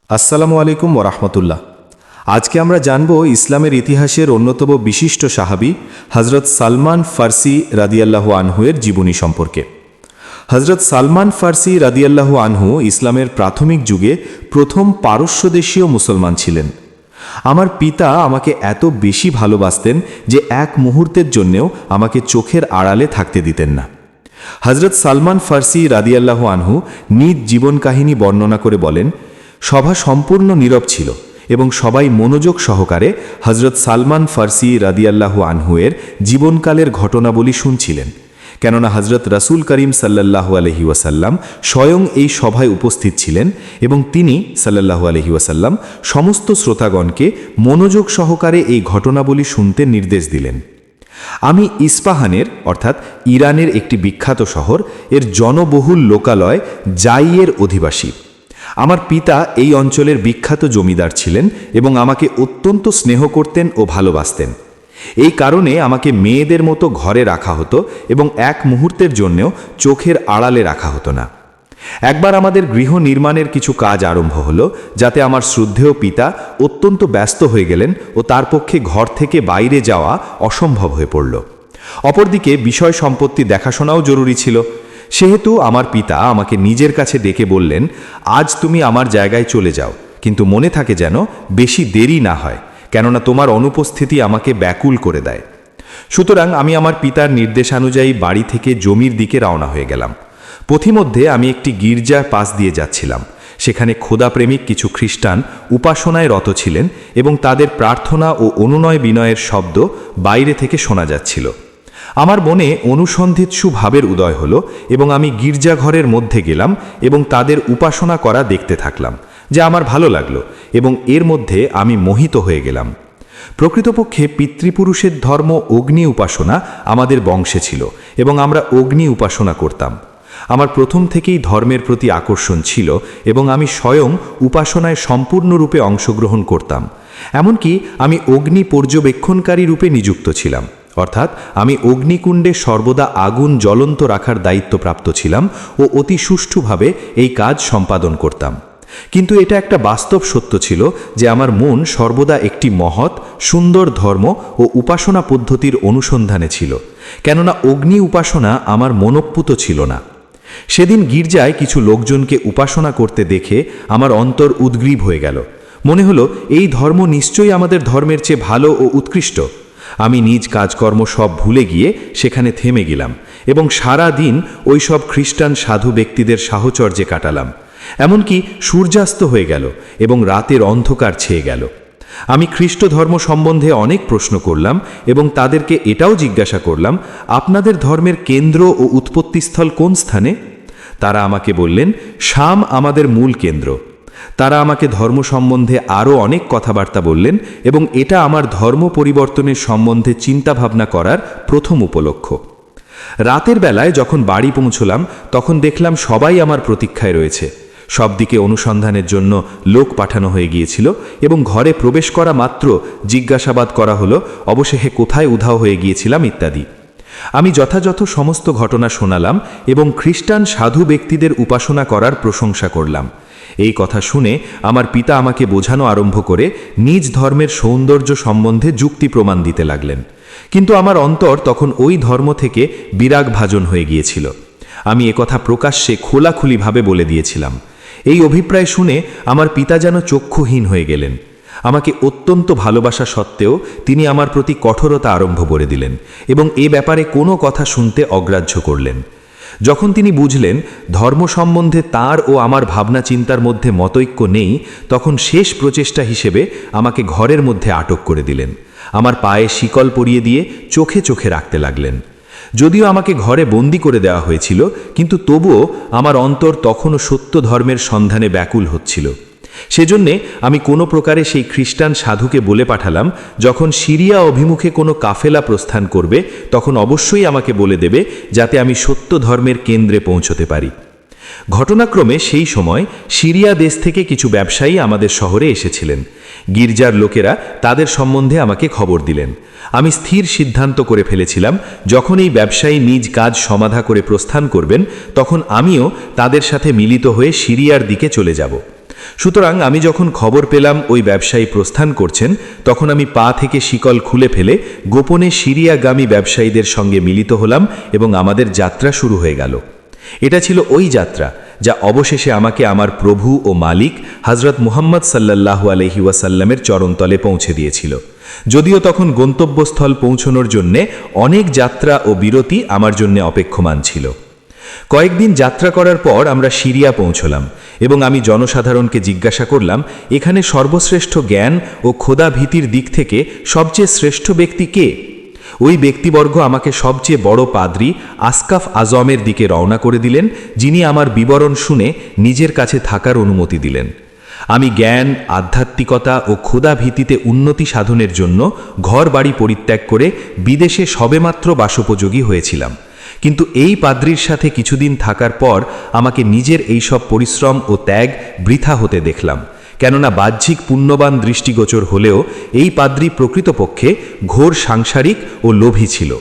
আসসালামু আলাইকুম ওরহমতুল্লাহ। আজকে আমরা জানব ইসলামের ইতিহাসের অন্যতম বিশিষ্ট সাহাবী হজরত সালমান ফার্সি রাদিয়াল্লাহু আনহুয়ের জীবনী সম্পর্কে। হজরত সালমান ফার্সি রাদিয়াল্লাহু আনহু ইসলামের প্রাথমিক যুগে প্রথম পারস্যদেশীয় মুসলমান ছিলেন। আমার পিতা আমাকে এত বেশি ভালোবাসতেন যে এক মুহূর্তের জন্যেও আমাকে চোখের আড়ালে থাকতে দিতেন না। হজরত সালমান ফার্সি রাদিয়াল্লাহু আনহু নিজ জীবন কাহিনী বর্ণনা করে বলেন, সভা সম্পূর্ণ নীরব ছিল এবং সবাই মনোযোগ সহকারে হজরত সালমান ফার্সি রাদিয়াল্লাহু আনহুয়ের জীবনকালের ঘটনাবলী শুনছিলেন, কেননা হজরত রাসূল করিম সাল্লাল্লাহু আলাইহি ওয়াসাল্লাম স্বয়ং এই সভায় উপস্থিত ছিলেন এবং তিনি সাল্লাল্লাহু আলাইহি ওয়াসাল্লাম সমস্ত শ্রোতাগণকে মনোযোগ সহকারে এই ঘটনাবলী শুনতে নির্দেশ দিলেন। আমি ইস্পাহানের অর্থাৎ ইরানের একটি বিখ্যাত শহর এর জনবহুল লোকালয় জাইয়ের অধিবাসী। আমার পিতা এই অঞ্চলের বিখ্যাত জমিদার ছিলেন এবং আমাকে অত্যন্ত স্নেহ করতেন ও ভালোবাসতেন। এই কারণে আমাকে মেয়েদের মতো ঘরে রাখা হতো এবং এক মুহূর্তের জন্যও চোখের আড়ালে রাখা হতো না। একবার আমাদের গৃহ নির্মাণের কিছু কাজ আরম্ভ হলো, যাতে আমার শ্রদ্ধেয় পিতা অত্যন্ত ব্যস্ত হয়ে গেলেন ও তার পক্ষে ঘর থেকে বাইরে যাওয়া অসম্ভব হয়ে পড়ল। অপরদিকে বিষয় সম্পত্তি দেখাশোনাও জরুরি ছিল। সেহেতু আমার পিতা আমাকে নিজের কাছে ডেকে বললেন, আজ তুমি আমার জায়গায় চলে যাও, কিন্তু মনে থাকে যেন বেশি দেরি না হয়, কেননা তোমার অনুপস্থিতি আমাকে ব্যাকুল করে দেয়। সুতরাং আমি আমার পিতার নির্দেশানুযায়ী বাড়ি থেকে জমির দিকে রওনা হয়ে গেলাম। পথিমধ্যে আমি একটি গির্জার পাশ দিয়ে যাচ্ছিলাম। সেখানে খোদাপ্রেমিক কিছু খ্রিস্টান উপাসনায় রত ছিলেন এবং তাদের প্রার্থনা ও অনুনয় বিনয়ের শব্দ বাইরে থেকে শোনা যাচ্ছিল। আমার মনে অনুসন্ধিৎসু ভাবের উদয় হলো এবং আমি গির্জাঘরের মধ্যে গেলাম এবং তাদের উপাসনা করা দেখতে থাকলাম, যা আমার ভালো লাগলো এবং এর মধ্যে আমি মোহিত হয়ে গেলাম। প্রকৃতপক্ষে পিতৃপুরুষের ধর্ম অগ্নি উপাসনা আমাদের বংশে ছিল এবং আমরা অগ্নি উপাসনা করতাম। আমার প্রথম থেকেই ধর্মের প্রতি আকর্ষণ ছিল এবং আমি স্বয়ং উপাসনায় সম্পূর্ণরূপে অংশগ্রহণ করতাম। এমনকি আমি অগ্নি পর্যবেক্ষণকারী রূপে নিযুক্ত ছিলাম, অর্থাৎ আমি অগ্নিকুণ্ডে সর্বদা আগুন জ্বলন্ত রাখার দায়িত্বপ্রাপ্ত ছিলাম ও অতি সুষ্ঠুভাবে এই কাজ সম্পাদন করতাম। কিন্তু এটা একটা বাস্তব সত্য ছিল যে আমার মন সর্বদা একটি মহৎ সুন্দর ধর্ম ও উপাসনা পদ্ধতির অনুসন্ধানে ছিল, কেননা অগ্নি উপাসনা আমার মনোপ্পুত ছিল না। সেদিন গির্জায় কিছু লোকজনকে উপাসনা করতে দেখে আমার অন্তর উদ্গ্রীব হয়ে গেল। মনে হলো এই ধর্ম নিশ্চয়ই আমাদের ধর্মের চেয়ে ভালো ও উৎকৃষ্ট। আমি নিজ কাজকর্ম সব ভুলে গিয়ে সেখানে থেমে গেলাম এবং সারা দিন ওই সব খ্রিস্টান সাধু ব্যক্তিদের সাহচর্যে কাটালাম। এমনকি সূর্যাস্ত হয়ে গেল এবং রাতের অন্ধকার ছেয়ে গেল। আমি খ্রিস্ট ধর্ম সম্বন্ধে অনেক প্রশ্ন করলাম এবং তাদেরকে এটাও জিজ্ঞাসা করলাম, আপনাদের ধর্মের কেন্দ্র ও উৎপত্তিস্থল কোন স্থানে? তারা আমাকে বললেন, শাম আমাদের মূল কেন্দ্র। তারা আমাকে ধর্ম সম্বন্ধে আরও অনেক কথাবার্তা বললেন এবং এটা আমার ধর্ম পরিবর্তনের সম্বন্ধে চিন্তাভাবনা করার প্রথম উপলক্ষ। রাতের বেলায় যখন বাড়ি পৌঁছলাম তখন দেখলাম সবাই আমার প্রতীক্ষায় রয়েছে। সব দিকে অনুসন্ধানের জন্য লোক পাঠানো হয়ে গিয়েছিল এবং ঘরে প্রবেশ করা মাত্র জিজ্ঞাসাবাদ করা হলো অবশেষে কোথায় উধাও হয়ে গিয়েছিলাম ইত্যাদি। আমি যথাযথ সমস্ত ঘটনা শোনালাম এবং খ্রিস্টান সাধু ব্যক্তিদের উপাসনা করার প্রশংসা করলাম। এই কথা শুনে আমার পিতা আমাকে বোঝানো আরম্ভ করে নিজ ধর্মের সৌন্দর্য সম্বন্ধে যুক্তি প্রমাণ দিতে লাগলেন। কিন্তু আমার অন্তর তখন ওই ধর্ম থেকে বিরাগভাজন হয়ে গিয়েছিল। আমি একথা প্রকাশ্যে খোলাখুলিভাবে বলে দিয়েছিলাম। এই অভিপ্রায় শুনে আমার পিতা যেন চক্ষুহীন হয়ে গেলেন। আমাকে অত্যন্ত ভালোবাসা সত্ত্বেও তিনি আমার প্রতি কঠোরতা আরম্ভ করে দিলেন এবং এ ব্যাপারে কোনো কথা শুনতে অগ্রাহ্য করলেন। যখন তিনি বুঝলেন ধর্ম সম্বন্ধে তার ও আমার ভাবনা চিন্তার মধ্যে মতৈক্য নেই, তখন শেষ প্রচেষ্টা হিসেবে আমাকে ঘরের মধ্যে আটক করে দিলেন। আমার পায়ে শিকল পরিয়ে দিয়ে চোখে চোখে রাখতে লাগলেন। যদিও আমাকে ঘরে বন্দি করে দেওয়া হয়েছিল, কিন্তু তবুও আমার অন্তর তখনও সত্য ধর্মের সন্ধানে ব্যাকুল হচ্ছিল। সেজন্যে আমি কোনো প্রকারে সেই খ্রিস্টান সাধুকে বলে পাঠালাম, যখন সিরিয়া অভিমুখে কোনো কাফেলা প্রস্থান করবে তখন অবশ্যই আমাকে বলে দেবে, যাতে আমি সত্য ধর্মের কেন্দ্রে পৌঁছতে পারি। ঘটনাক্রমে সেই সময় সিরিয়া দেশ থেকে কিছু ব্যবসায়ী আমাদের শহরে এসেছিলেন। গির্জার লোকেরা তাদের সম্বন্ধে আমাকে খবর দিলেন। আমি স্থির সিদ্ধান্ত করে ফেলেছিলাম, যখন এই ব্যবসায়ী নিজ কাজ সমাধা করে প্রস্থান করবেন তখন আমিও তাদের সাথে মিলিত হয়ে সিরিয়ার দিকে চলে যাব। সুতরাং আমি যখন খবর পেলাম ওই ব্যবসায়ী প্রস্থান করছেন, তখন আমি পা থেকে শিকল খুলে ফেলে গোপনে সিরিয়াগামী ব্যবসায়ীদের সঙ্গে মিলিত হলাম এবং আমাদের যাত্রা শুরু হয়ে গেল। এটা ছিল ওই যাত্রা যা অবশেষে আমাকে আমার প্রভু ও মালিক হযরত মুহাম্মদ সাল্লাল্লাহু আলাইহি ওয়াসাল্লামের চরণতলে পৌঁছে দিয়েছিল। যদিও তখন গন্তব্যস্থল পৌঁছনোর জন্যে অনেক যাত্রা ও বিরতি আমার জন্য অপেক্ষমান ছিল। কয়েকদিন যাত্রা করার পর আমরা সিরিয়া পৌঁছলাম এবং আমি জনসাধারণকে জিজ্ঞাসা করলাম, এখানে সর্বশ্রেষ্ঠ জ্ঞান ও খোদা ভীতির দিক থেকে সবচেয়ে শ্রেষ্ঠ ব্যক্তি কে? ওই ব্যক্তিবর্গ আমাকে সবচেয়ে বড় পাদ্রী আসকাফ আজমের দিকে রওনা করে দিলেন, যিনি আমার বিবরণ শুনে নিজের কাছে থাকার অনুমতি দিলেন। আমি জ্ঞান, আধ্যাত্মিকতা ও খোদা ভীতিতে উন্নতি সাধনের জন্য ঘর বাড়ি পরিত্যাগ করে বিদেশে সবেমাত্র বাসোপযোগী হয়েছিলাম। কিন্তু এই পাদ্রীর সাথে কিছুদিন থাকার পর আমাকে নিজের এইসব পরিশ্রম ও ত্যাগ বৃথা হতে দেখলাম, কেননা বাহ্যিক পুণ্যবান দৃষ্টিগোচর হলেও এই পাদ্রী প্রকৃতপক্ষে ঘোর সাংসারিক ও লোভী ছিল।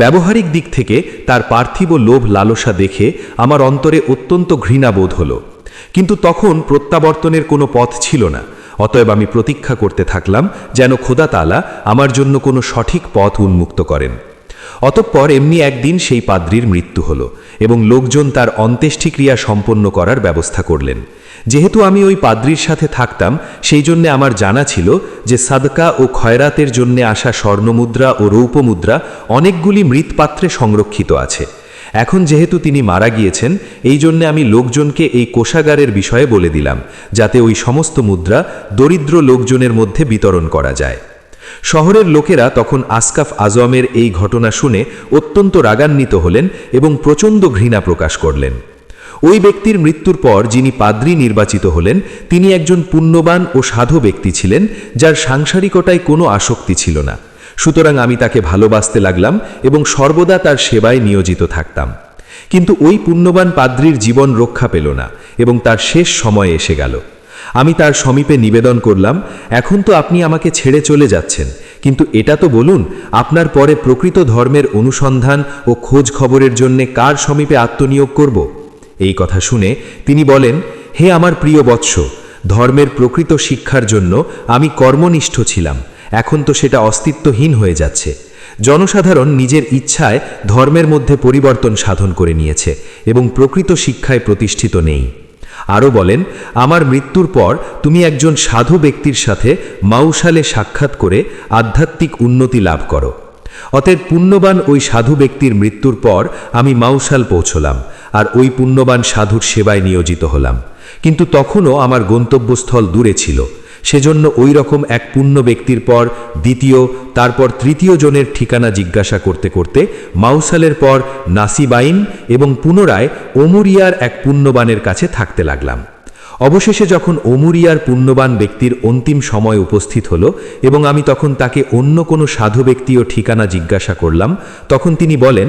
ব্যবহারিক দিক থেকে তার পার্থিব লোভ লালসা দেখে আমার অন্তরে অত্যন্ত ঘৃণা বোধ হলো, কিন্তু তখন প্রত্যাবর্তনের কোনো পথ ছিল না। অতএব আমি প্রতীক্ষা করতে থাকলাম যেন খোদা তাআলা আমার জন্য কোনো সঠিক পথ উন্মুক্ত করেন। অতঃপর এমনি একদিন সেই পাদ্রীর মৃত্যু হলো এবং লোকজন তার অন্ত্যেষ্টিক্রিয়া সম্পন্ন করার ব্যবস্থা করলেন। যেহেতু আমি ওই পাদ্রীর সাথে থাকতাম, সেই জন্যে আমার জানা ছিল যে সাদকা ও খয়রাতের জন্য আসা স্বর্ণমুদ্রা ও রৌপ্যমুদ্রা অনেকগুলি মৃৎপাত্রে সংরক্ষিত আছে। এখন যেহেতু তিনি মারা গিয়েছেন, এই জন্যে আমি লোকজনকে এই কোষাগারের বিষয়ে বলে দিলাম, যাতে ওই সমস্ত মুদ্রা দরিদ্র লোকজনের মধ্যে বিতরণ করা যায়। শহরের লোকেরা তখন আসকাফ আজমের এই ঘটনা শুনে অত্যন্ত রাগান্বিত হলেন এবং প্রচণ্ড ঘৃণা প্রকাশ করলেন। ওই ব্যক্তির মৃত্যুর পর যিনি পাদ্রী নির্বাচিত হলেন, তিনি একজন পুণ্যবান ও সাধু ব্যক্তি ছিলেন, যার সাংসারিকতায় কোনো আসক্তি ছিল না। সুতরাং আমি তাকে ভালোবাসতে লাগলাম এবং সর্বদা তার সেবায় নিয়োজিত থাকতাম। কিন্তু ওই পুণ্যবান পাদ্রীর জীবন রক্ষা পেল না এবং তার শেষ সময় এসে গেল। আমি তার সমীপে নিবেদন করলাম, এখন তো আপনি আমাকে ছেড়ে চলে যাচ্ছেন, কিন্তু এটা তো বলুন, আপনার পরে প্রকৃত ধর্মের অনুসন্ধান ও খোঁজ খবরের জন্যে কার সমীপে আত্মনিয়োগ করব? এই কথা শুনে তিনি বলেন, হে আমার প্রিয় বৎস, ধর্মের প্রকৃত শিক্ষার জন্য আমি কর্মনিষ্ঠ ছিলাম, এখন তো সেটা অস্তিত্বহীন হয়ে যাচ্ছে। জনসাধারণ নিজের ইচ্ছায় ধর্মের মধ্যে পরিবর্তন সাধন করে নিয়েছে এবং প্রকৃত শিক্ষায় প্রতিষ্ঠিত নেই। আরও বলেন, আমার মৃত্যুর পর তুমি একজন সাধু ব্যক্তির সাথে মাউসালে সাক্ষাৎ করে আধ্যাত্মিক উন্নতি লাভ করো। অতএব পুণ্যবান ওই সাধু ব্যক্তির মৃত্যুর পর আমি মাউসাল পৌঁছলাম আর ওই পুণ্যবান সাধুর সেবায় নিয়োজিত হলাম। কিন্তু তখনও আমার গন্তব্যস্থল দূরে ছিল, সেজন্য ওই রকম এক পুণ্য ব্যক্তির পর দ্বিতীয়, তারপর তৃতীয় জনের ঠিকানা জিজ্ঞাসা করতে করতে মাউসালের পর নাসিবাইন এবং পুনরায় ওমরিয়ার এক পুণ্যবানের কাছে থাকতে লাগলাম। অবশেষে যখন ওমরিয়ার পুণ্যবান ব্যক্তির অন্তিম সময় উপস্থিত হলো এবং আমি তখন তাকে অন্য কোনো সাধু ব্যক্তি ও ঠিকানা জিজ্ঞাসা করলাম, তখন তিনি বলেন,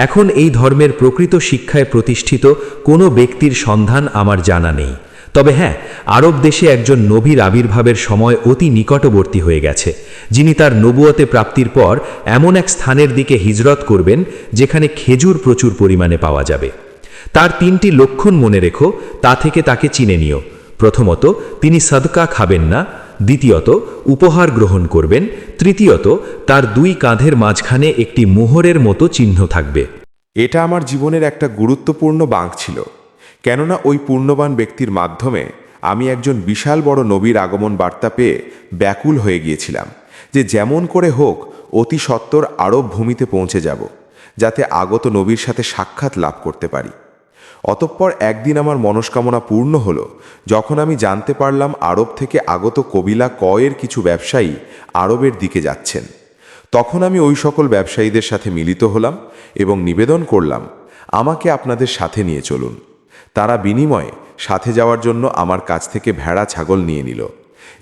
এখন এই ধর্মের প্রকৃত শিক্ষায় প্রতিষ্ঠিত কোনো ব্যক্তির সন্ধান আমার জানা নেই। তবে হ্যাঁ, আরব দেশে একজন নবীর আবির্ভাবের সময় অতি নিকটবর্তী হয়ে গেছে, যিনি তার নবুয়তে প্রাপ্তির পর এমন এক স্থানের দিকে হিজরত করবেন যেখানে খেজুর প্রচুর পরিমাণে পাওয়া যাবে। তার 3টি লক্ষণ মনে রেখো, তা থেকে তাকে চিনে নিও। প্রথমত, তিনি সাদকা খাবেন না। দ্বিতীয়ত, উপহার গ্রহণ করবেন। তৃতীয়ত, তার 2 কাঁধের মাঝখানে একটি মোহরের মতো চিহ্ন থাকবে। এটা আমার জীবনের একটা গুরুত্বপূর্ণ বাঁক ছিল, কেননা ওই পুণ্যবান ব্যক্তির মাধ্যমে আমি একজন বিশাল বড় নবীর আগমন বার্তা পেয়ে ব্যাকুল হয়ে গিয়েছিলাম যে যেমন করে হোক অতি সত্বর আরব ভূমিতে পৌঁছে যাব, যাতে আগত নবীর সাথে সাক্ষাৎ লাভ করতে পারি। অতঃপর একদিন আমার মনস্কামনা পূর্ণ হলো, যখন আমি জানতে পারলাম আরব থেকে আগত কবিলা কয়ের কিছু ব্যবসায়ী আরবের দিকে যাচ্ছেন। তখন আমি ওই সকল ব্যবসায়ীদের সাথে মিলিত হলাম এবং নিবেদন করলাম, আমাকে আপনাদের সাথে নিয়ে চলুন। তারা বিনিময়ে সাথে যাওয়ার জন্য আমার কাছ থেকে ভেড়া ছাগল নিয়ে নিল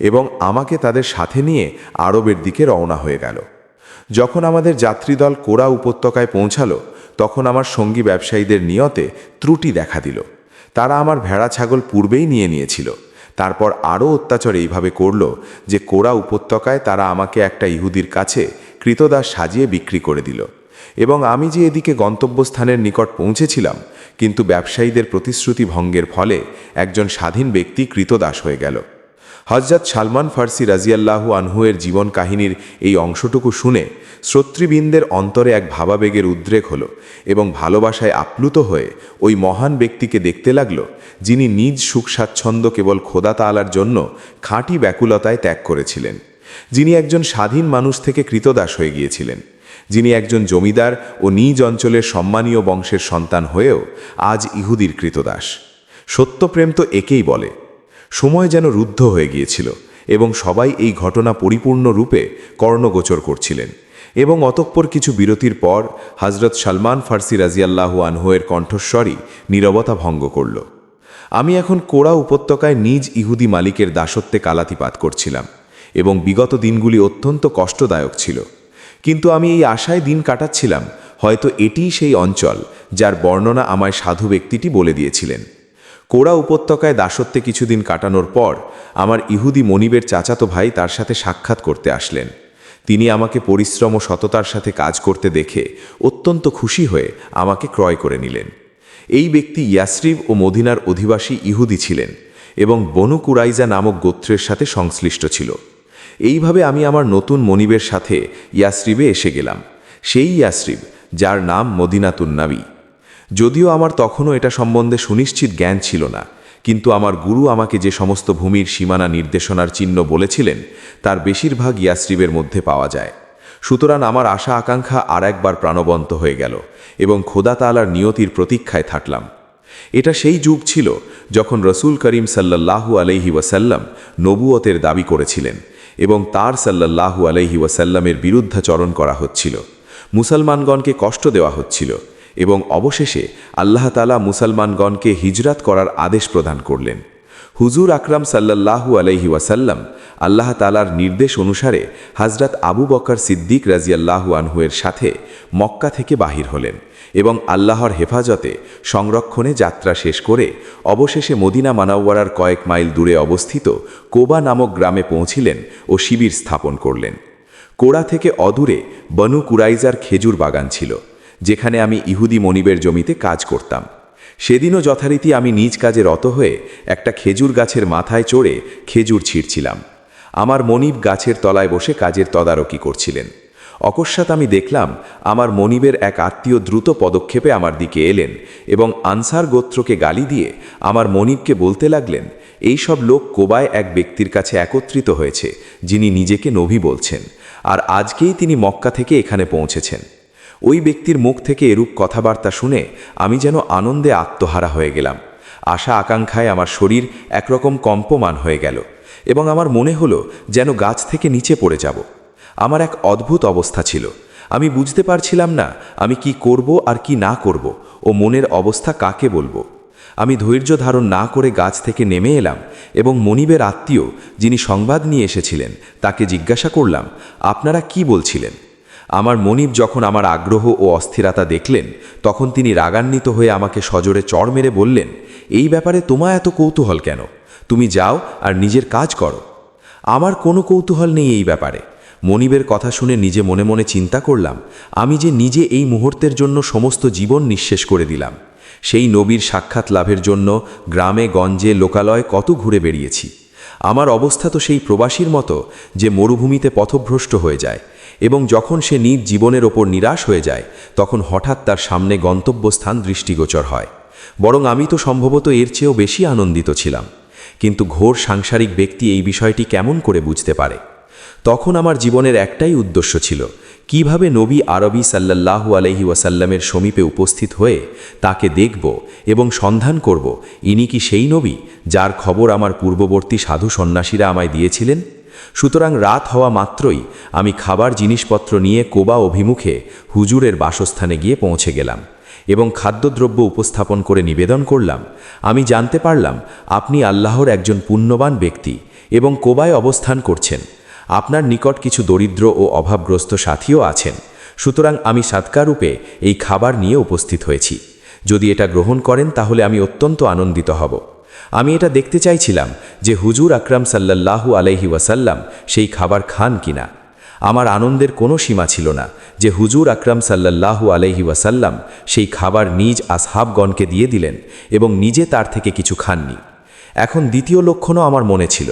এবং আমাকে তাদের সাথে নিয়ে আরবের দিকে রওনা হয়ে গেল। যখন আমাদের যাত্রীদল কোরা উপত্যকায় পৌঁছালো, তখন আমার সঙ্গী ব্যবসায়ীদের নিয়তে ত্রুটি দেখা দিল। তারা আমার ভেড়া ছাগল পূর্বেই নিয়ে নিয়েছিল। তারপর আরও অত্যাচার এইভাবে করল যে কোরা উপত্যকায় তারা আমাকে একটা ইহুদির কাছে কৃতদাস সাজিয়ে বিক্রি করে দিল এবং আমি যে এদিকে গন্তব্যস্থানের নিকট পৌঁছেছিলাম, কিন্তু ব্যবসায়ীদের প্রতিশ্রুতি ভঙ্গের ফলে একজন স্বাধীন ব্যক্তি কৃতদাস হয়ে গেল। হযরত সালমান ফার্সি রাজিয়াল্লাহু আনহুয়ের জীবন কাহিনীর এই অংশটুকু শুনে শ্রোতৃবৃন্দের অন্তরে এক ভাবাবেগের উদ্রেক হলো এবং ভালোবাসায় আপ্লুত হয়ে ওই মহান ব্যক্তিকে দেখতে লাগলো, যিনি নিজ সুখ স্বাচ্ছন্দ্য কেবল খোদা তাআলার জন্য খাঁটি ব্যাকুলতায় ত্যাগ করেছিলেন, যিনি একজন স্বাধীন মানুষ থেকে কৃতদাস হয়ে গিয়েছিলেন, যিনি একজন জমিদার ও নিজ অঞ্চলের সম্মানীয় বংশের সন্তান হয়েও আজ ইহুদির কৃতদাস। সত্যপ্রেম তো একেই বলে। সময় যেন রুদ্ধ হয়ে গিয়েছিল এবং সবাই এই ঘটনা পরিপূর্ণ রূপে কর্ণগোচর করছিলেন। এবং অতঃপর কিছু বিরতির পর হযরত সালমান ফার্সি রাজিয়াল্লাহু আনহুয়ের কণ্ঠস্বরই নীরবতা ভঙ্গ করল। আমি এখন কোরা উপত্যকায় নিজ ইহুদি মালিকের দাসত্বে কালাতিপাত করছিলাম এবং বিগত দিনগুলি অত্যন্ত কষ্টদায়ক ছিল, কিন্তু আমি এই আশায় দিন কাটাচ্ছিলাম, হয়তো এটিই সেই অঞ্চল যার বর্ণনা আমায় সাধু ব্যক্তিটি বলে দিয়েছিলেন। কোরা উপত্যকায় দাসত্বে কিছুদিন কাটানোর পর আমার ইহুদি মনিবের চাচাতো ভাই তার সাথে সাক্ষাৎ করতে আসলেন। তিনি আমাকে পরিশ্রম ও সততার সাথে কাজ করতে দেখে অত্যন্ত খুশি হয়ে আমাকে ক্রয় করে নিলেন। এই ব্যক্তি ইয়াসরিব ও মদিনার অধিবাসী ইহুদি ছিলেন এবং বনু কুরাইজা নামক গোত্রের সাথে সংশ্লিষ্ট ছিল। এইভাবে আমি আমার নতুন মনিবের সাথে ইয়াসরিবে এসে গেলাম, সেই ইয়াসরিব যার নাম মদিনাতুন নবী। যদিও আমার তখনও এটা সম্বন্ধে সুনিশ্চিত জ্ঞান ছিল না, কিন্তু আমার গুরু আমাকে যে সমস্ত ভূমির সীমানা নির্দেশনার চিহ্ন বলেছিলেন তার বেশিরভাগ ইয়াসরিবের মধ্যে পাওয়া যায়। সুতরাং আমার আশা আকাঙ্ক্ষা আর একবার প্রাণবন্ত হয়ে গেল এবং খোদা তাআলার নিয়তির প্রতীক্ষায় থাকলাম। এটা সেই যুগ ছিল যখন রসুল করিম সাল্লাল্লাহু আলাইহি ওয়াসাল্লাম নবুয়তের দাবি করেছিলেন এবং তার সাল্লাল্লাহু আলাইহি ওয়াসাল্লামের বিরুদ্ধাচরণ করা হচ্ছিল, মুসলমানগণকে কষ্ট দেওয়া হচ্ছিল এবং অবশেষে আল্লাহ তাআলা মুসলমানগণকে হিজরাত করার আদেশ প্রদান করলেন। হুজুর আকরাম সাল্লাল্লাহু আলাইহি ওয়াসাল্লাম আল্লাহ তাআলার নির্দেশ অনুসারে হযরত আবু বকর সিদ্দিক রাজিয়াল্লাহু আনহুয়ের সাথে মক্কা থেকে বাহির হলেন এবং আল্লাহর হেফাজতে সংরক্ষণে যাত্রা শেষ করে অবশেষে মদিনা মানাওয়ারার কয়েক মাইল দূরে অবস্থিত কোবা নামক গ্রামে পৌঁছিলেন ও শিবির স্থাপন করলেন। কোরা থেকে অদূরে বনু কুরাইজার খেজুর বাগান ছিল, যেখানে আমি ইহুদি মনিবের জমিতে কাজ করতাম। সেদিনও যথারীতি আমি নিজ কাজে রত হয়ে একটা খেজুর গাছের মাথায় চড়ে খেজুর ছিঁড়ছিলাম। আমার মনিব গাছের তলায় বসে কাজের তদারকি করছিলেন। অকস্মাৎ আমি দেখলাম আমার মনিবের এক আত্মীয় দ্রুত পদক্ষেপে আমার দিকে এলেন এবং আনসার গোত্রকে গালি দিয়ে আমার মনিবকে বলতে লাগলেন, এই সব লোক কোবায় এক ব্যক্তির কাছে একত্রিত হয়েছে যিনি নিজেকে নবী বলছেন, আর আজকেই তিনি মক্কা থেকে এখানে পৌঁছেছেন। ওই ব্যক্তির মুখ থেকে এরূপ কথাবার্তা শুনে আমি যেন আনন্দে আত্মহারা হয়ে গেলাম। আশা আকাঙ্ক্ষায় আমার শরীর একরকম কম্পমান হয়ে গেল এবং আমার মনে হলো যেন গাছ থেকে নিচে পড়ে যাব। আমার এক অদ্ভুত অবস্থা ছিল। আমি বুঝতে পারছিলাম না আমি কি করব আর কি না করব ও মনের অবস্থা কাকে বলবো। আমি ধৈর্য ধারণ না করে গাছ থেকে নেমে এলাম এবং মনিবের আত্মীয় যিনি সংবাদ নিয়ে এসেছিলেন তাকে জিজ্ঞাসা করলাম, আপনারা কি বলছিলেন? আমার মনিব যখন আমার আগ্রহ ও অস্থিরতা দেখলেন তখন তিনি রাগান্বিত হয়ে আমাকে সজোরে চড় মেরে বললেন, এই ব্যাপারে তোমার এত কৌতূহল কেন? তুমি যাও আর নিজের কাজ করো। আমার কোনো কৌতূহল নেই এই ব্যাপারে। মনিবের কথা শুনে নিজে মনে মনে চিন্তা করলাম, আমি যে নিজে এই মুহূর্তের জন্য সমস্ত জীবন নিঃশেষ করে দিলাম। সেই নবীর সাক্ষাৎ লাভের জন্য গ্রামে গঞ্জে লোকালয় কত ঘুরে বেরিয়েছি। আমার অবস্থা তো সেই প্রবাসীর মতো যে মরুভূমিতে পথভ্রষ্ট হয়ে যায় এবং যখন সে নিজ জীবনের ওপর নিরাশ হয়ে যায় তখন হঠাৎ তার সামনে গন্তব্যস্থান দৃষ্টিগোচর হয়। বরং আমি তো সম্ভবত এর চেয়েও বেশি আনন্দিত ছিলাম। কিন্তু ঘোর সাংসারিক ব্যক্তি এই বিষয়টি কেমন করে বুঝতে পারে? তখন আমার জীবনের একটাই উদ্দেশ্য ছিল, কিভাবে নবী আরবি সাল্লাল্লাহু আলাইহি ওয়াসাল্লামের সমীপে উপস্থিত হয়ে তাকে দেখব এবং সন্ধান করব ইনি কি সেই নবী যার খবর আমার পূর্ববর্তী সাধু সন্ন্যাসীরা আমায় দিয়েছিলেন। সুতরাং রাত হওয়া মাত্রই আমি খাবার জিনিসপত্র নিয়ে কোবা অভিমুখে হুজুরের বাসস্থানে গিয়ে পৌঁছে গেলাম এবং খাদ্যদ্রব্য উপস্থাপন করে নিবেদন করলাম, আমি জানতে পারলাম আপনি আল্লাহর একজন পুণ্যবান ব্যক্তি এবং কোবায় অবস্থান করছেন। আপনার নিকট কিছু দরিদ্র ও অভাবগ্রস্ত সাথীও আছেন। সুতরাং আমি সাদকারূপে এই খাবার নিয়ে উপস্থিত হয়েছি। যদি এটা গ্রহণ করেন তাহলে আমি অত্যন্ত আনন্দিত হব। আমি এটা দেখতে চাইছিলাম যে হুজুর আকরাম সাল্লাল্লাহু আলাইহি ওয়াসাল্লাম সেই খাবার খান কিনা। আমার আনন্দের কোনো সীমা ছিল না যে হুজুর আকরাম সাল্লাল্লাহু আলাইহি ওয়াসাল্লাম সেই খাবার নিজ আসহাবগণকে দিয়ে দিলেন এবং নিজে তার থেকে কিছু খাননি। এখন দ্বিতীয় লক্ষণও আমার মনে ছিল।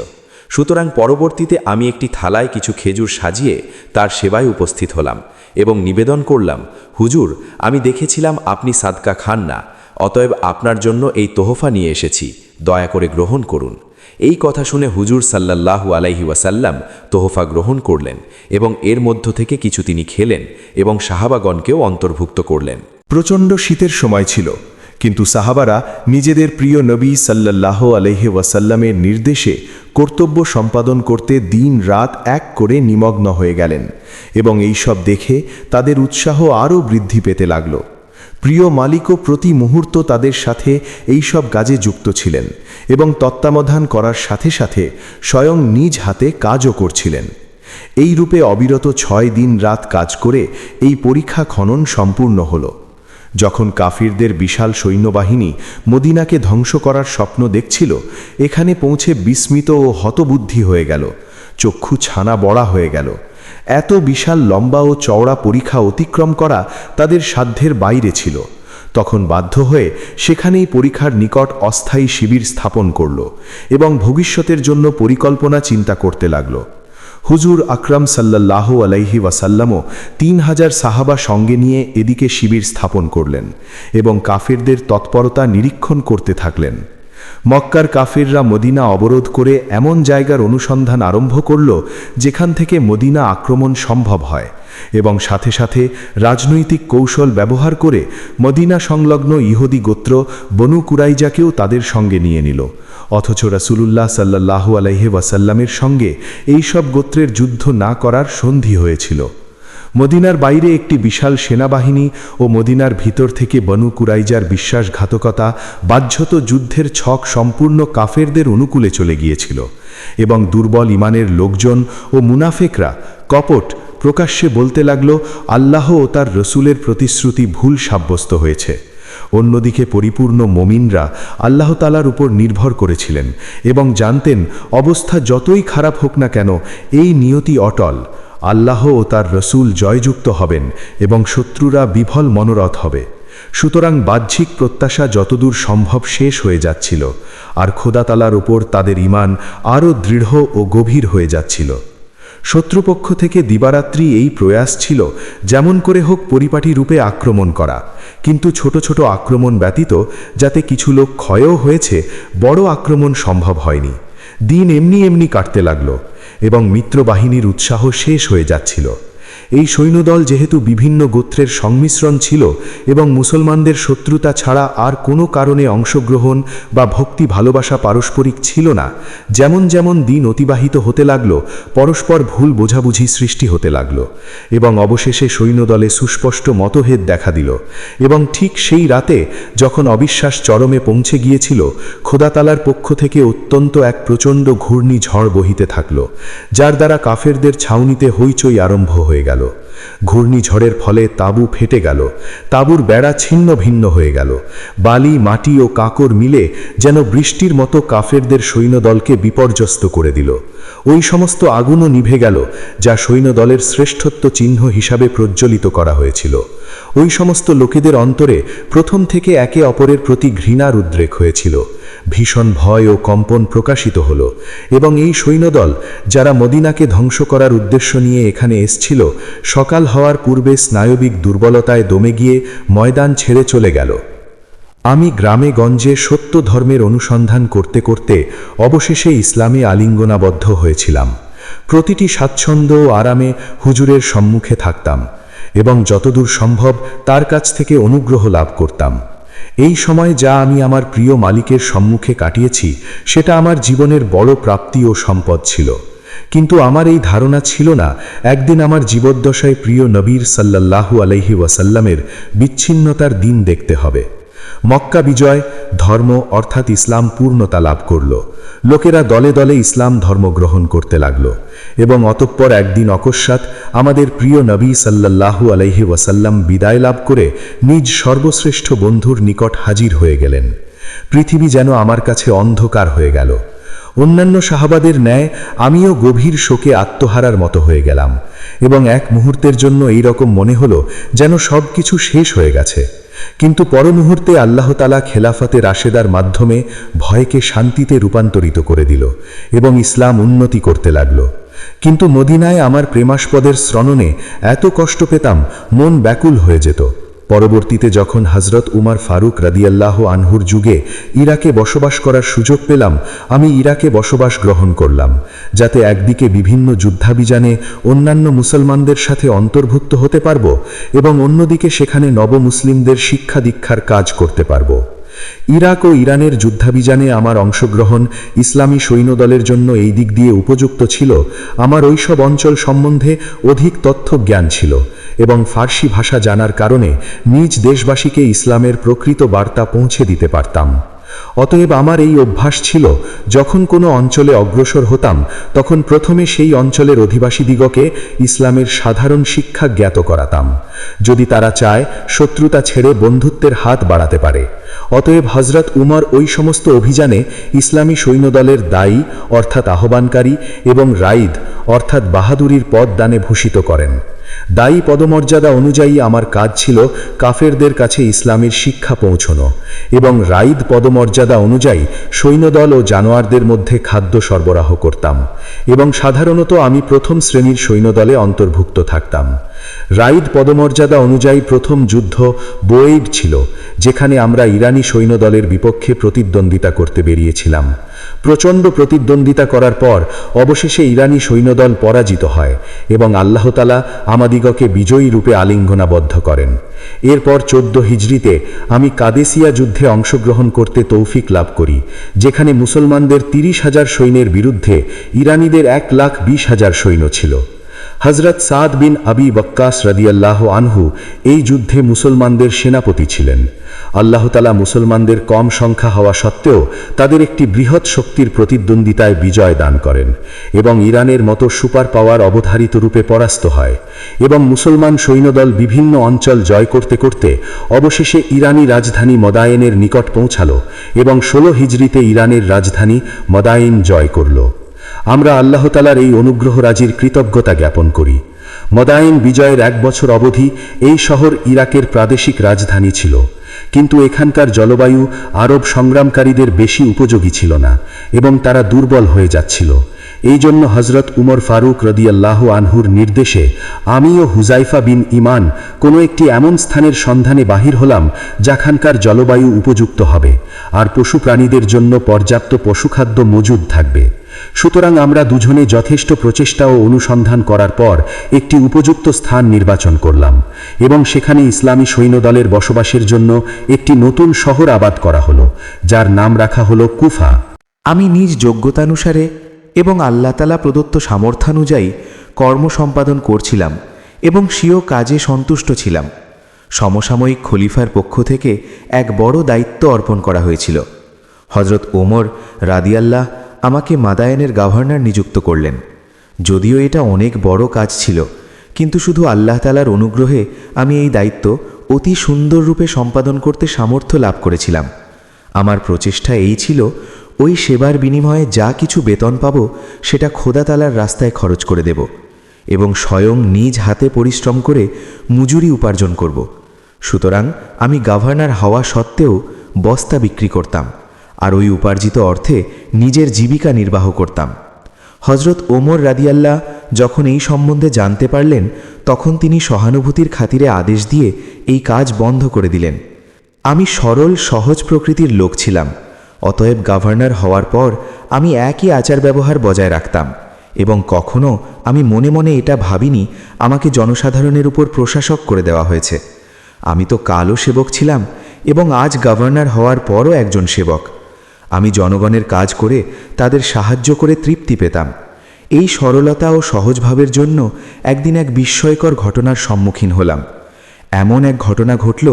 সুতরাং পরবর্তীতে আমি একটি থালায় কিছু খেজুর সাজিয়ে তার সেবায় উপস্থিত হলাম এবং নিবেদন করলাম, হুজুর, আমি দেখেছিলাম আপনি সাদকা খান না, অতএব আপনার জন্য এই তোহফা নিয়ে এসেছি, দয়া করে গ্রহণ করুন। এই কথা শুনে হুজুর সাল্লাল্লাহু আলাইহি ওয়াসাল্লাম তোহফা গ্রহণ করলেন এবং এর মধ্য থেকে কিছু তিনি খেলেন এবং সাহাবাগণকেও অন্তর্ভুক্ত করলেন। প্রচণ্ড শীতের সময় ছিল, কিন্তু সাহাবারা নিজেদের প্রিয় নবী সাল্লাল্লাহু আলাইহি ওয়াসাল্লামের নির্দেশে কর্তব্য সম্পাদন করতে দিন রাত এক করে নিমগ্ন হয়ে গেলেন এবং এই সব দেখে তাদের উৎসাহ আরও বৃদ্ধি পেতে লাগল। প্রিয় মালিকও প্রতি মুহূর্ত তাদের সাথে এই সব কাজে যুক্ত ছিলেন এবং তত্ত্বাবধান করার সাথে সাথে স্বয়ং নিজ হাতে কাজও করছিলেন। এই রূপে অবিরত 6 দিন রাত কাজ করে এই পরীক্ষা খনন সম্পূর্ণ হল। যখন কাফিরদের বিশাল সৈন্যবাহিনী মদিনাকে ধ্বংস করার স্বপ্ন দেখছিল, এখানে পৌঁছে বিস্মিত ও হতবুদ্ধি হয়ে গেল, চক্ষু ছানা বড়া হয়ে গেল। এত বিশাল লম্বা ও চওড়া পরীক্ষা অতিক্রম করা তাদের সাধ্যের বাইরে ছিল। তখন বাধ্য হয়ে সেখানেই পরীক্ষার নিকট অস্থায়ী শিবির স্থাপন করল এবং ভবিষ্যতের জন্য পরিকল্পনা চিন্তা করতে লাগল। হুজুর আকরাম সাল্লাল্লাহু আলাইহি ওয়াসাল্লামও 3000 সাহাবা সঙ্গে নিয়ে এদিকে শিবির স্থাপন করলেন এবং কাফেরদের তৎপরতা নিরীক্ষণ করতে থাকলেন। মক্কার কাফেররা মদিনা অবরোধ করে এমন জায়গার অনুসন্ধান আরম্ভ করল যেখান থেকে মদিনা আক্রমণ সম্ভব হয় এবং সাথে সাথে রাজনৈতিক কৌশল ব্যবহার করে মদিনা সংলগ্ন ইহুদি গোত্র বনু কুরাইজাকেও তাদের সঙ্গে নিয়ে নিল। অথচ রাসূলুল্লাহ সাল্লাল্লাহু আলাইহি ওয়াসাল্লামের সঙ্গে এই সব গোত্রের যুদ্ধ না করার সন্ধি হয়েছিল। মদিনার বাইরে একটি বিশাল সেনাবাহিনী ও মদিনার ভিতর থেকে বনু কুরাইজার বিশ্বাসঘাতকতা বাহ্যত যুদ্ধের ছক সম্পূর্ণ কাফেরদের অনুকূলে চলে গিয়েছিল এবং দুর্বল ইমানের লোকজন ও মুনাফেকরা কপট প্রকাশ্যে বলতে লাগল, আল্লাহ ও তার রসুলের প্রতিশ্রুতি ভুল সাব্যস্ত হয়েছে। অন্যদিকে পরিপূর্ণ মুমিনরা আল্লাহ তাআলার উপর নির্ভর করেছিলেন এবং জানতেন অবস্থা যতই খারাপ হোক না কেন এই নিয়তি অটল, আল্লাহ ও তার রসুল জয়যুক্ত হবেন এবং শত্রুরা বিফল মনোরথ হবে। সুতরাং বাহ্যিক প্রত্যাশা যতদূর সম্ভব শেষ হয়ে যাচ্ছিল আর খোদা তাআলার উপর তাদের ঈমান আরও দৃঢ় ও গভীর হয়ে যাচ্ছিল। শত্রুপক্ষ থেকে দিবারাত্রি এই প্রয়াস ছিল যেমন করে হোক পরিপাটি রূপে আক্রমণ করা, কিন্তু ছোট ছোট আক্রমণ ব্যতীত যাতে কিছু লোক ক্ষয়ও হয়েছে, বড় আক্রমণ সম্ভব হয়নি। দিন এমনি এমনি কাটতে লাগল এবং মিত্রবাহিনীর উৎসাহ শেষ হয়ে যাচ্ছিল। এই সৈন্যদল যেহেতু বিভিন্ন গোত্রের সংমিশ্রণ ছিল এবং মুসলমানদের শত্রুতা ছাড়া আর কোনো কারণে অংশগ্রহণ বা ভক্তি ভালোবাসা পারস্পরিক ছিল না, যেমন যেমন দিন অতিবাহিত হতে লাগল পরস্পর ভুল বোঝাবুঝি সৃষ্টি হতে লাগল এবং অবশেষে সৈন্যদলে সুস্পষ্ট মতভেদ দেখা দিল। এবং ঠিক সেই রাতে যখন অবিশ্বাস চরমে পৌঁছে গিয়েছিল, খোদা তাআলার পক্ষ থেকে অত্যন্ত এক প্রচণ্ড ঘূর্ণিঝড় বহিতে থাকল, যার দ্বারা কাফেরদের ছাউনিতে হইচই আরম্ভ হয়ে গেল। ঘূর্ণিঝড়ের ফলে তাঁবু ফেটে গেল, তাঁবুর বেড়া ছিন্ন ভিন্ন হয়ে গেল, বালি মাটি ও কাঁকর মিলে যেন বৃষ্টির মতো কাফেরদের সৈন্যদলকে বিপর্যস্ত করে দিল। ওই সমস্ত আগুনও নিভে গেল যা সৈন্যদলের শ্রেষ্ঠত্ব চিহ্ন হিসাবে প্রজ্বলিত করা হয়েছিল। ওই সমস্ত লোকেদের অন্তরে প্রথম থেকে একে অপরের প্রতি ঘৃণার উদ্রেক হয়েছিল। ভীষণ ভয় ও কম্পন প্রকাশিত হল এবং এই সৈন্যদল যারা মদিনাকে ধ্বংস করার উদ্দেশ্য নিয়ে এখানে এসছিল, সকাল হওয়ার পূর্বে স্নায়বিক দুর্বলতায় দমে গিয়ে ময়দান ছেড়ে চলে গেল। আমি গ্রামে গঞ্জে সত্য ধর্মের অনুসন্ধান করতে করতে অবশেষে ইসলামে আলিঙ্গনাবদ্ধ হয়েছিলাম। প্রতিটি স্বাচ্ছন্দ্য ও আরামে হুজুরের সম্মুখে থাকতাম এবং যতদূর সম্ভব তার কাছ থেকে অনুগ্রহ লাভ করতাম। এই সময় যা আমি আমার প্রিয় মালিকের সম্মুখে কাটিয়েছি সেটা আমার জীবনের বড় প্রাপ্তি ও সম্পদ ছিল। কিন্তু আমার এই ধারণা ছিল না একদিন আমার জীবদ্দশায় প্রিয় নবীর সাল্লাল্লাহু আলাইহি ওয়াসাল্লামের বিচ্ছিন্নতার দিন দেখতে হবে। মক্কা বিজয়, ধর্ম অর্থাৎ ইসলাম পূর্ণতা লাভ করল। লোকেরা দলে দলে ইসলাম ধর্ম গ্রহণ করতে লাগল এবং অতঃপর একদিন অকস্মাৎ আমাদের প্রিয় নবী সাল্লাল্লাহু আলাইহি ওয়াসাল্লাম বিদায় লাভ করে নিজ সর্বশ্রেষ্ঠ বন্ধুর নিকট হাজির হয়ে গেলেন। পৃথিবী যেন আমার কাছে অন্ধকার হয়ে গেল। অন্যান্য সাহাবাদের ন্যায় আমিও গভীর শোকে আত্মহারার মতো হয়ে গেলাম এবং এক মুহূর্তের জন্য এই রকম মনে হলো যেন সব কিছু শেষ হয়ে গেছে। কিন্তু পর মুহূর্তে আল্লাহ তাআলা খেলাফতে রাশেদার মাধ্যমে ভয়কে শান্তিতে রূপান্তরিত করে দিল এবং ইসলাম উন্নতি করতে লাগল। কিন্তু মদিনায় আমার প্রেমাস্পদের শ্রণনে এত কষ্ট পেতাম, মন ব্যাকুল হয়ে যেত। পরবর্তীতে যখন হযরত উমর ফারুক রাদিয়াল্লাহু আনহুর যুগে ইরাকে বসবাস করার সুযোগ পেলাম, আমি ইরাকে বসবাস গ্রহণ করলাম, যাতে একদিকে বিভিন্ন যুদ্ধাভিযানে অন্যান্য মুসলমানদের সাথে অন্তর্ভুক্ত হতে পারব এবং অন্যদিকে সেখানে নবমুসলিমদের শিক্ষা দীক্ষার কাজ করতে পারব। ইরাক ও ইরানের যুদ্ধাভিযানে আমার অংশগ্রহণ ইসলামী সৈন্যদলের জন্য এই দিক দিয়ে উপযুক্ত ছিল, আমার ওইসব অঞ্চল সম্বন্ধে অধিক তথ্য জ্ঞান ছিল এবং ফার্সি ভাষা জানার কারণে নিজ দেশবাসীকে ইসলামের প্রকৃত বার্তা পৌঁছে দিতে পারতাম। অতএব আমার এই অভ্যাস ছিল, যখন কোনো অঞ্চলে অগ্রসর হতাম তখন প্রথমে সেই অঞ্চলের অধিবাসীদিগকে ইসলামের সাধারণ শিক্ষা জ্ঞাত করাতাম, যদি তারা চায় শত্রুতা ছেড়ে বন্ধুত্বের হাত বাড়াতে পারে। অতএব হযরত উমর ওই সমস্ত অভিযানে ইসলামী সৈন্যদলের দায়ী অর্থাৎ আহ্বানকারী এবং রাইদ অর্থাৎ বাহাদুরির পদ দানে ভূষিত করেন। দায়ী পদমর্যাদা অনুযায়ী আমার কাজ ছিল কাফেরদের কাছে ইসলামের শিক্ষা পৌঁছানো এবং রাইদ পদমর্যাদা অনুযায়ী সৈন্যদল ও জানোয়ারদের মধ্যে খাদ্য সরবরাহ করতাম এবং সাধারণত আমি প্রথম শ্রেণীর সৈন্যদলে অন্তর্ভুক্ত থাকতাম। রাইদ পদমর্যাদা অনুযায়ী প্রথম যুদ্ধ বোয়েড ছিল, যেখানে আমরা ইরানি সৈন্যদলের বিপক্ষে প্রতিদ্বন্দ্বিতা করতে বেরিয়েছিলাম। প্রচণ্ড প্রতিদ্বন্দ্বিতা করার পর অবশেষে ইরানি সৈন্যদল পরাজিত হয় এবং আল্লাহ তাআলা আমাদিগকে বিজয়ী রূপে আলিঙ্গনাবদ্ধ করেন। এরপর 14 হিজরিতে আমি কাদেসিয়া যুদ্ধে অংশগ্রহণ করতে তৌফিক লাভ করি, যেখানে মুসলমানদের 30,000 সৈন্যের বিরুদ্ধে ইরানিদের 1,20,000 সৈন্য ছিল। হযরত সাদ বিন আবি ওয়াক্কাস রাদিয়াল্লাহু আনহু এই যুদ্ধে মুসলমানদের সেনাপতি ছিলেন। আল্লাহ তাআলা মুসলমানদের কম সংখ্যা হওয়া সত্ত্বেও তাদের একটি বৃহৎ শক্তির প্রতিদ্বন্দ্বিতায় বিজয় দান করেন এবং ইরানের মতো সুপার পাওয়ার অবধারিত রূপে পরাস্ত হয় এবং মুসলমান সৈন্যদল বিভিন্ন অঞ্চল জয় করতে করতে অবশেষে ইরানি রাজধানী মদায়েনের নিকট পৌঁছালো এবং 16 হিজরিতে ইরানের রাজধানী মদাইন জয় করল। আমরা আল্লাহ তাআলার এই অনুগ্রহরাজির কৃতজ্ঞতা জ্ঞাপন করি। মদাইন বিজয়ের 1 বছর অবধি এই শহর ইরাকের প্রাদেশিক রাজধানী ছিল, কিন্তু এখানকার জলবায়ু আরব সংগ্রামকারীদের বেশি উপযোগী ছিল না এবং তারা দুর্বল হয়ে যাচ্ছিল। এই জন্য হযরত উমর ফারুক রাদিয়াল্লাহু আনহুর নির্দেশে আমি ও হুজাইফা বিন ইমান কোনো একটি এমন স্থানের সন্ধানে বাহির হলাম যেখানকার জলবায়ু উপযুক্ত হবে আর পশু প্রাণীদের জন্য পর্যাপ্ত পশুখাদ্য মজুদ থাকবে। সুতরাং আমরা দুজনে যথেষ্ট প্রচেষ্টা ও অনুসন্ধান করার পর একটি উপযুক্ত স্থান নির্বাচন করলাম এবং সেখানে ইসলামী সৈন্যদলের বসবাসের জন্য একটি নতুন শহর আবাদ করা হলো, যার নাম রাখা হলো কুফা। আমি নিজ যোগ্যতানুসারে এবং আল্লাহ তাআলা প্রদত্ত সামর্থ্যানুযায়ী কর্ম সম্পাদন করছিলাম এবং স্বীয় কাজে সন্তুষ্ট ছিলাম। সমসাময়িক খলিফার পক্ষ থেকে এক বড় দায়িত্ব অর্পণ করা হয়েছিল। হযরত ওমর রাদিয়াল্লাহ আমাকে মাদায়েনের গভর্নর নিযুক্ত করলেন। যদিও এটা অনেক বড় কাজ ছিল, কিন্তু শুধু আল্লাহ তাআলার অনুগ্রহে আমি এই দায়িত্ব অতি সুন্দর রূপে সম্পাদন করতে সামর্থ্য লাভ করেছিলাম। আমার প্রচেষ্টা এই ছিল, ওই সেবার বিনিময়ে যা কিছু বেতন পাব সেটা খোদা তাআলার রাস্তায় খরচ করে দেব এবং স্বয়ং নিজ হাতে পরিশ্রম করে মজুরি উপার্জন করব। সুতরাং আমি গভর্নর হওয়া সত্ত্বেও বস্তা বিক্রি করতাম আর ওই উপার্জিত অর্থে নিজের জীবিকা নির্বাহ করতাম। হযরত ওমর রাদিয়াল্লাহ যখন এই সম্বন্ধে জানতে পারলেন, তখন তিনি সহানুভূতির খাতিরে আদেশ দিয়ে এই কাজ বন্ধ করে দিলেন। আমি সরল সহজ প্রকৃতির লোক ছিলাম, অতএব গভর্নর হওয়ার পর আমি একই আচার ব্যবহার বজায় রাখতাম এবং কখনো আমি মনে মনে এটা ভাবিনি আমাকে জনসাধারণের উপর প্রশাসক করে দেওয়া হয়েছে। আমি তো কালও সেবক ছিলাম এবং আজ গভর্নর হওয়ার পরও একজন সেবক। আমি জনগণের কাজ করে তাদের সাহায্য করে তৃপ্তি পেতাম। এই সরলতা ও সহজভাবের জন্য একদিন এক বিস্ময়কর ঘটনার সম্মুখীন হলাম। এমন এক ঘটনা ঘটল,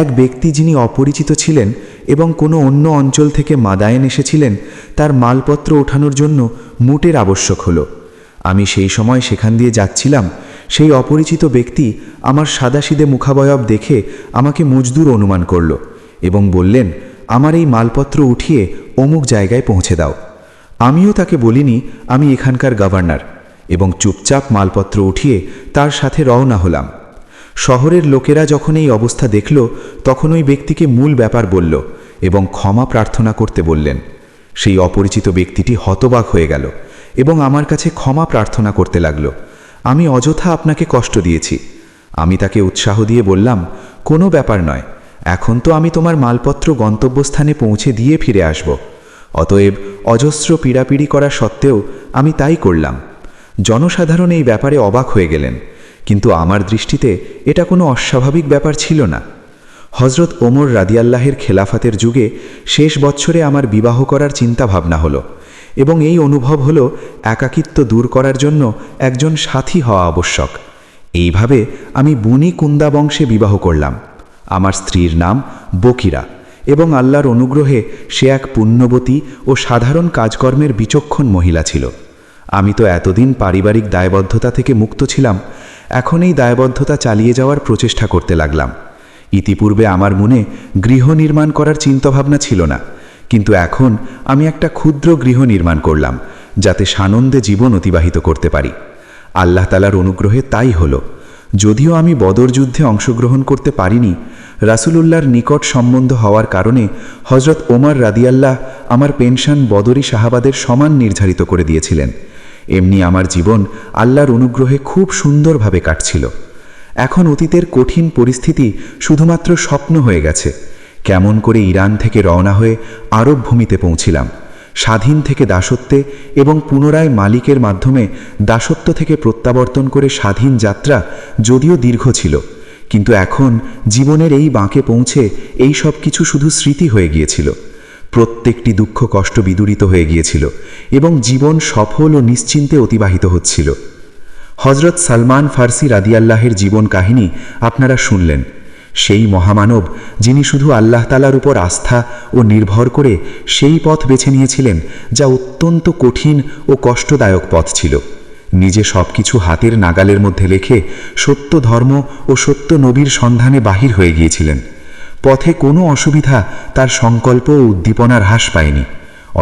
এক ব্যক্তি যিনি অপরিচিত ছিলেন এবং কোনো অন্য অঞ্চল থেকে মাদায়েন এসেছিলেন, তার মালপত্র ওঠানোর জন্য মুটের আবশ্যক হলো। আমি সেই সময় সেখান দিয়ে যাচ্ছিলাম। সেই অপরিচিত ব্যক্তি আমার সাদাসিধে মুখাবয়ব দেখে আমাকে মজদুর অনুমান করল এবং বললেন, আমার এই মালপত্র উঠিয়ে অমুক জায়গায় পৌঁছে দাও। আমিও তাকে বলিনি আমি এখানকার গভর্নর, এবং চুপচাপ মালপত্র উঠিয়ে তার সাথে রওনা হলাম। শহরের লোকেরা যখন এই অবস্থা দেখল তখন ওই ব্যক্তিকে মূল ব্যাপার বলল এবং ক্ষমা প্রার্থনা করতে বললেন। সেই অপরিচিত ব্যক্তিটি হতবাক হয়ে গেল এবং আমার কাছে ক্ষমা প্রার্থনা করতে লাগল। আমি অযথা আপনাকে কষ্ট দিয়েছি। আমি তাকে উৎসাহ দিয়ে বললাম, কোনো ব্যাপার নয়, এখন তো আমি তোমার মালপত্র গন্তব্যস্থানে পৌঁছে দিয়ে ফিরে আসব। অতএব অজস্র পীড়াপিড়ি করা সত্ত্বেও আমি তাই করলাম। জনসাধারণ এই ব্যাপারে অবাক হয়ে গেলেন, কিন্তু আমার দৃষ্টিতে এটা কোনো অস্বাভাবিক ব্যাপার ছিল না। হজরত ওমর রাদিয়াল্লাহের খেলাফাতের যুগে শেষ বৎসরে আমার বিবাহ করার চিন্তা ভাবনা হলো, এবং এই অনুভব হলো একাকিত্ব দূর করার জন্য একজন সাথী হওয়া আবশ্যক। এইভাবে আমি বুনি কুন্দা বংশে বিবাহ করলাম। আমার স্ত্রীর নাম বকিরা, এবং আল্লাহর অনুগ্রহে সে এক পুণ্যবতী ও সাধারণ কাজকর্মের বিচক্ষণ মহিলা ছিল। আমি তো এতদিন পারিবারিক দায়বদ্ধতা থেকে মুক্ত ছিলাম, এখন এই দায়বদ্ধতা চালিয়ে যাওয়ার প্রচেষ্টা করতে লাগলাম। ইতিপূর্বে আমার মনে গৃহ নির্মাণ করার চিন্তাভাবনা ছিল না, কিন্তু এখন আমি একটা ক্ষুদ্র গৃহ নির্মাণ করলাম যাতে সানন্দে জীবন অতিবাহিত করতে পারি। আল্লাহ তাআলার অনুগ্রহে তাই হলো। যদিও আমি বদর যুদ্ধে অংশগ্রহণ করতে পারিনি, রাসূলুল্লাহর নিকট সম্বন্ধ হওয়ার কারণে হজরত ওমর রাদিয়াল্লাহ আমার পেনশন বদরি সাহাবাদের সমান নির্ধারিত করে দিয়েছিলেন। এমনি আমার জীবন আল্লাহর অনুগ্রহে খুব সুন্দরভাবে কাটছিল। এখন অতীতের কঠিন পরিস্থিতি শুধুমাত্র স্বপ্ন হয়ে গেছে। কেমন করে ইরান থেকে রওনা হয়ে আরব ভূমিতে পৌঁছিলাম, স্বাধীন থেকে দাসত্বে এবং পুনরায় মালিকের মাধ্যমে দাসত্ব থেকে প্রত্যাবর্তন করে স্বাধীন যাত্রা যদিও দীর্ঘ ছিল, কিন্তু এখন জীবনের এই বাঁকে পৌঁছে এই সব কিছু শুধু স্মৃতি হয়ে গিয়েছিল। প্রত্যেকটি দুঃখ কষ্ট বিদূরিত হয়ে গিয়েছিল এবং জীবন সফল ও নিশ্চিন্তে অতিবাহিত হচ্ছিল। হজরত সালমান ফার্সি রাদিয়াল্লাহের জীবন কাহিনী আপনারা শুনলেন। সেই মহামানব যিনি শুধু আল্লাহ তাআলার উপর আস্থা ও নির্ভর করে সেই পথ বেছে নিয়েছিলেন যা অত্যন্ত কঠিন ও কষ্টদায়ক পথ ছিল। নিজে সব কিছু হাতের নাগালের মধ্যে রেখে সত্য ধর্ম ও সত্য নবীর সন্ধানে বাহির হয়ে গিয়েছিলেন। পথে কোনো অসুবিধা তার সংকল্প ও উদ্দীপনার হ্রাস পায়নি।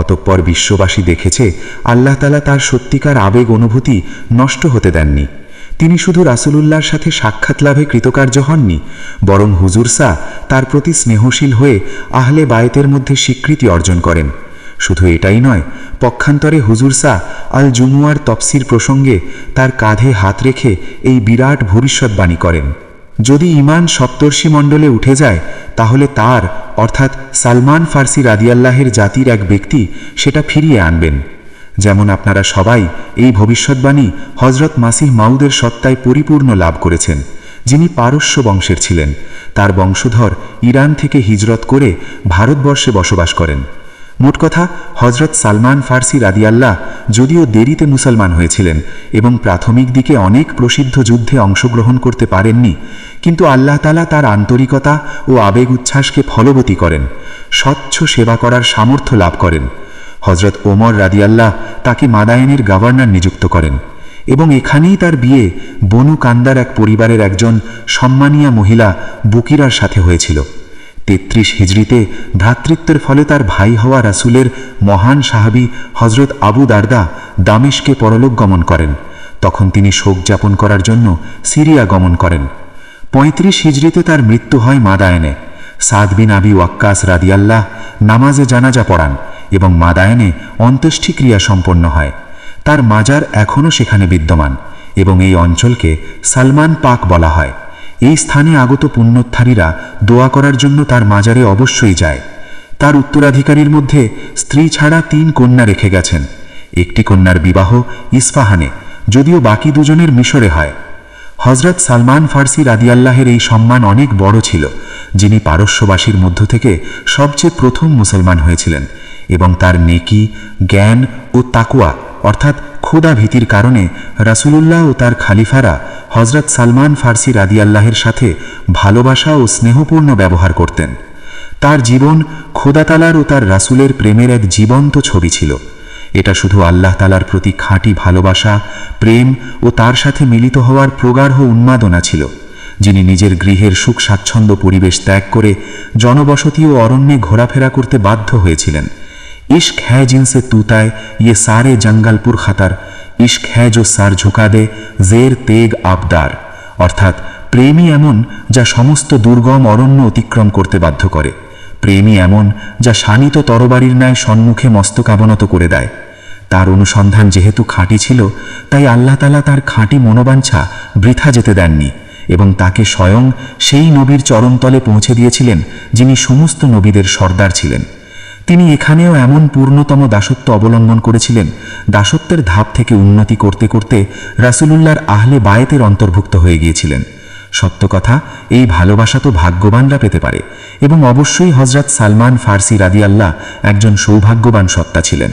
অতঃপর বিশ্ববাসী দেখেছে আল্লাহ তাআলা তার সত্যিকার আবেগ অনুভূতি নষ্ট হতে দেননি। তিনি শুধু রাসূলুল্লাহর সাথে সাক্ষাৎ লাভে কৃতকার্য হননি, বরং হুজুর সা তার প্রতি স্নেহশীল হয়ে আহলে বায়েতের মধ্যে স্বীকৃতি অর্জন করেন। শুধু এটাই নয়, পক্ষান্তরে হুজুর সা আল জুমুয়ার তফসির প্রসঙ্গে তার কাঁধে হাত রেখে এই বিরাট ভবিষ্যৎবাণী করেন, যদি ঈমান সপ্তর্ষি মণ্ডলে উঠে যায় তাহলে তার অর্থাৎ সালমান ফার্সি রাদিয়াল্লাহের জাতির এক ব্যক্তি সেটা ফিরিয়ে আনবেন। যেমন আপনারা সবাই এই ভবিষ্যৎবাণী হজরত মাসিহ মাউদের সত্তায় পরিপূর্ণ লাভ করেছেন, যিনি পারস্য বংশের ছিলেন। তার বংশধর ইরান থেকে হিজরত করে ভারতবর্ষে বসবাস করেন। মোট কথা, হজরত সালমান ফার্সি রাদিয়াল্লাহ যদিও দেরিতে মুসলমান হয়েছিলেন এবং প্রাথমিক দিকে অনেক প্রসিদ্ধ যুদ্ধে অংশগ্রহণ করতে পারেননি, কিন্তু আল্লাহ তাআলা তার আন্তরিকতা ও আবেগ উচ্ছ্বাসকে ফলবতী করেন, স্বচ্ছ সেবা করার সামর্থ্য লাভ করেন। হজরত ওমর রাদিয়াল্লাহ তাকে মাদায়েনের গভর্নর নিযুক্ত করেন এবং এখানেই তার বিয়ে বনু কান্দার এক পরিবারের একজন সম্মানীয়া মহিলা বুকিরার সাথে হয়েছিল। 33 হিজরিতে ভ্রাতৃত্বের ফলে তার ভাই হওয়া রাসূলের মহান সাহাবী হজরত আবু দারদা দামেশকে পরলোক গমন করেন। তখন তিনি শোক যাপন করার জন্য সিরিয়া গমন করেন। 35 হিজরিতে তার মৃত্যু হয় মাদায়েনে। সাদ বিন আবি ওয়াক্কাস রাদিয়াল্লাহ নামাজে জানাজা পড়ান এবং মাদায়েনে অন্ত্যেষ্টিক্রিয়া সম্পন্ন হয়। তার মাজার এখনও সেখানে বিদ্যমান এবং এই অঞ্চলকে সালমান পাক বলা হয়। এই স্থানে আগত পুণ্যোদ্ধারীরা দোয়া করার জন্য তার মাজারে অবশ্যই যায়। তার উত্তরাধিকারীর মধ্যে স্ত্রী ছাড়া 3 কন্যা রেখে গেছেন। একটি কন্যার বিবাহ ইস্পাহানে, যদিও বাকি দুজনের মিশরে হয়। হজরত সালমান ফার্সি রাদিয়াল্লাহের এই সম্মান অনেক বড় ছিল, যিনি পারস্যবাসীর মধ্য থেকে সবচেয়ে প্রথম মুসলমান হয়েছিলেন এবং তার নেকি, জ্ঞান ও তাকওয়া অর্থাৎ খোদা ভীতির কারণে রাসূলুল্লাহ ও তার খালিফারা হজরত সালমান ফার্সি রাদিয়াল্লাহের সাথে ভালোবাসা ও স্নেহপূর্ণ ব্যবহার করতেন। তার জীবন খোদা তাআলার ও তার রাসূলের প্রেমের এক জীবন্ত ছবি ছিল। এটা শুধু আল্লাহ তাআলার প্রতি খাঁটি ভালোবাসা, প্রেম ও তার সাথে মিলিত হওয়ার প্রগাঢ় উন্মাদনা ছিল, যিনি নিজের গৃহের সুখ স্বাচ্ছন্দ্য পরিবেশ ত্যাগ করে জনবসতি ও অরণ্যে ঘোরাফেরা করতে বাধ্য হয়েছিলেন। इश्क है जिनसे तूताए ये सारे जंगल पुर खतर इश्क है जो सर झुका दे জের তেগ আবদার। অর্থাৎ প্রেমই এমন যা সমস্ত দুর্গম অরণ্য অতিক্রম করতে বাধ্য করে। প্রেমই এমন যা শানিত তরবারির ন্যায় সম্মুখে মস্তক অবনত করে দেয়। তার অনুসন্ধান যেহেতু খাঁটি ছিল, তাই আল্লাহ তাআলা তার খাঁটি মনোবাঞ্ছা বৃথা যেতে দেননি এবং তাকে স্বয়ং সেই নবীর চরণতলে পৌঁছে দিয়েছিলেন যিনি সমস্ত নবীদের সর্দার ছিলেন। তিনি এখানেও এমন পূর্ণতম দাসত্ব অবলম্বন করেছিলেন, দাসত্বের ধাপ থেকে উন্নতি করতে করতে রাসূলুল্লাহর আহলে বায়েতের অন্তর্ভুক্ত হয়ে গিয়েছিলেন। সত্য কথা, এই ভালোবাসা তো ভাগ্যবানরা পেতে পারে এবং অবশ্যই হযরত সালমান ফার্সি রাদিয়াল্লাহ একজন সৌভাগ্যবান সত্তা ছিলেন।